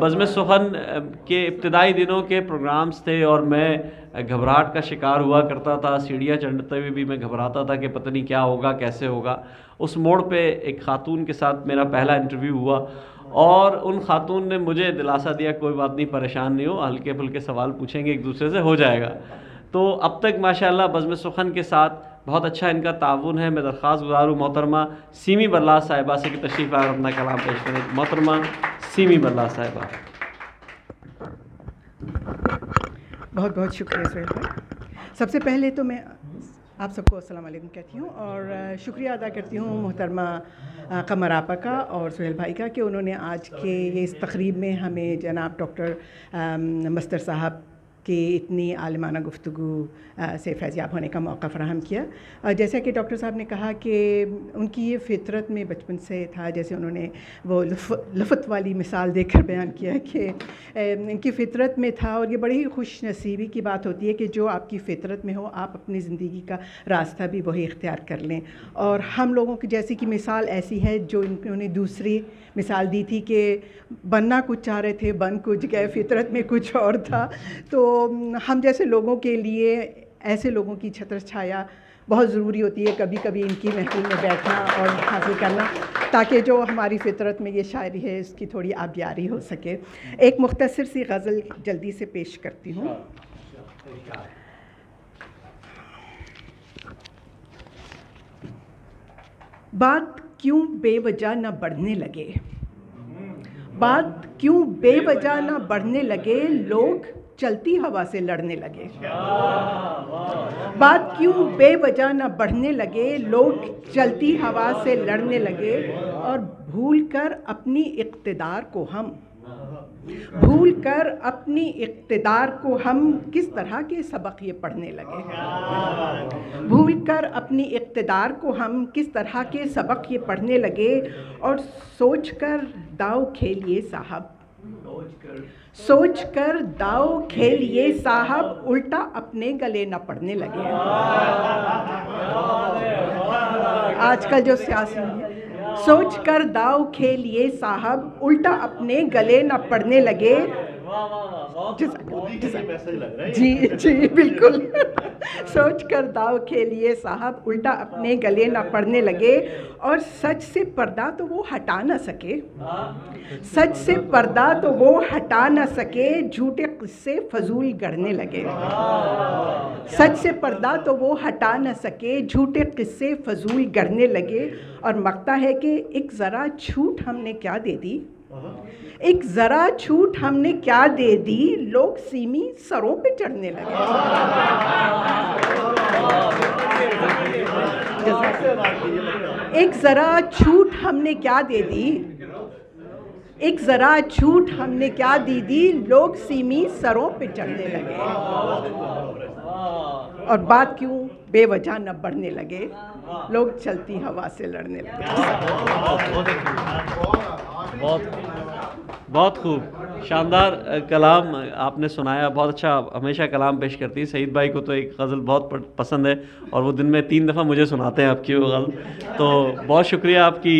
बज़्म सुखन के इब्तदाई दिनों के प्रोग्राम्स थे और मैं घबराहट का शिकार हुआ करता था। सीढ़ियाँ चढ़ते हुए भी मैं घबराता था कि पता नहीं क्या होगा, कैसे होगा। उस मोड़ पे एक ख़ातून के साथ मेरा पहला इंटरव्यू हुआ और उन ख़ातून ने मुझे दिलासा दिया, कोई बात नहीं, परेशान नहीं हो, हल्के फुल्के सवाल पूछेंगे एक दूसरे से, हो जाएगा। तो अब तक माशाअल्लाह बज़्म सुखन के साथ बहुत अच्छा इनका ताउन है। मैं दरख्वास्त गुज़ार हूँ मोहतरमा सीमी बल्लास साहिबा से कि तशरीफ़ आकर अपना कलाम पेश करें। मोहतरमा सीमी बल्लास साहिबा। बहुत बहुत शुक्रिया सुहेल भाई। सबसे पहले तो मैं आप सबको अस्सलाम वालेकुम कहती हूँ और शुक्रिया अदा करती हूँ मोहतरमा कमर आपा का और सुहेल भाई का कि उन्होंने आज के ये इस तकरीब में हमें जनाब डॉक्टर मस्तर साहब कि इतनी आलिमाना गुफ्तगू से फैज़याब होने का मौका फ़राहम किया। और जैसा कि डॉक्टर साहब ने कहा कि उनकी ये फ़ितरत में बचपन से था, जैसे उन्होंने वो लफ़त वाली मिसाल देकर बयान किया कि इनकी फ़ितरत में था। और ये बड़ी ही खुश नसीबी की बात होती है कि जो आपकी फ़ितरत में हो आप अपनी ज़िंदगी का रास्ता भी वही इख्तियार कर लें। और हम लोगों की जैसी कि मिसाल ऐसी है जो इन्होंने दूसरी मिसाल दी थी कि बनना कुछ चाह रहे थे, बन कुछ गए, फ़ितरत में कुछ और था। तो हम जैसे लोगों के लिए ऐसे लोगों की छत्र छाया बहुत ज़रूरी होती है, कभी कभी इनकी महफिल में बैठना और हासिल करना, ताकि जो हमारी फ़ितरत में ये शायरी है इसकी थोड़ी आबियारी हो सके। एक मुख्तसर सी गज़ल जल्दी से पेश करती हूँ। बात क्यों बेवजह न बढ़ने लगे, बात क्यों बेवजह न बढ़ने लगे, लोग चलती हवा से लड़ने लगे। बात क्यों बेवजह न बढ़ने लगे, लोग चलती हवा से लड़ने लगे। और भूलकर अपनी इक़्तिदार को हम, भूलकर अपनी इक़्तिदार को हम किस तरह के सबक ये पढ़ने लगे। भूलकर अपनी इक़्तिदार को हम किस तरह के सबक ये पढ़ने लगे। और सोचकर दाव खेलिए साहब, सोचकर दाव खेलिए साहब, उल्टा अपने गले न पड़ने लगे। आजकल जो सियासी है, सोचकर दाव खेलिए साहब, उल्टा अपने गले न पड़ने लगे। जी जी बिल्कुल। सोचकर दाव खेलिए साहब, उल्टा अपने गले न पड़ने लगे। और सच से पर्दा तो वो हटा न सके, सच से पर्दा तो वो हटा न सके, झूठे किस्से फजूल गढ़ने लगे। सच से पर्दा तो वो हटा न सके, झूठे किस्से फजूल गढ़ने लगे। और मकता है कि एक ज़रा छूट हमने क्या दे दी, एक ज़रा छूट हमने क्या दे दी, लोग सीमी सरों पे चढ़ने लगे। एक ज़रा छूट हमने क्या दे दी, एक ज़रा छूट हमने क्या दी दी, लोग सीमी सरों पे चढ़ने लगे। और बात क्यों बेवजह न बढ़ने लगे, लोग चलती हवा से लड़ने लगे। बहुत खूब, शानदार कलाम आपने सुनाया, बहुत अच्छा। हमेशा कलाम पेश करती है। सईद भाई को तो एक गज़ल बहुत पसंद है और वो दिन में 3 दफ़ा मुझे सुनाते हैं आपकी वो गज़ल। तो बहुत शुक्रिया आपकी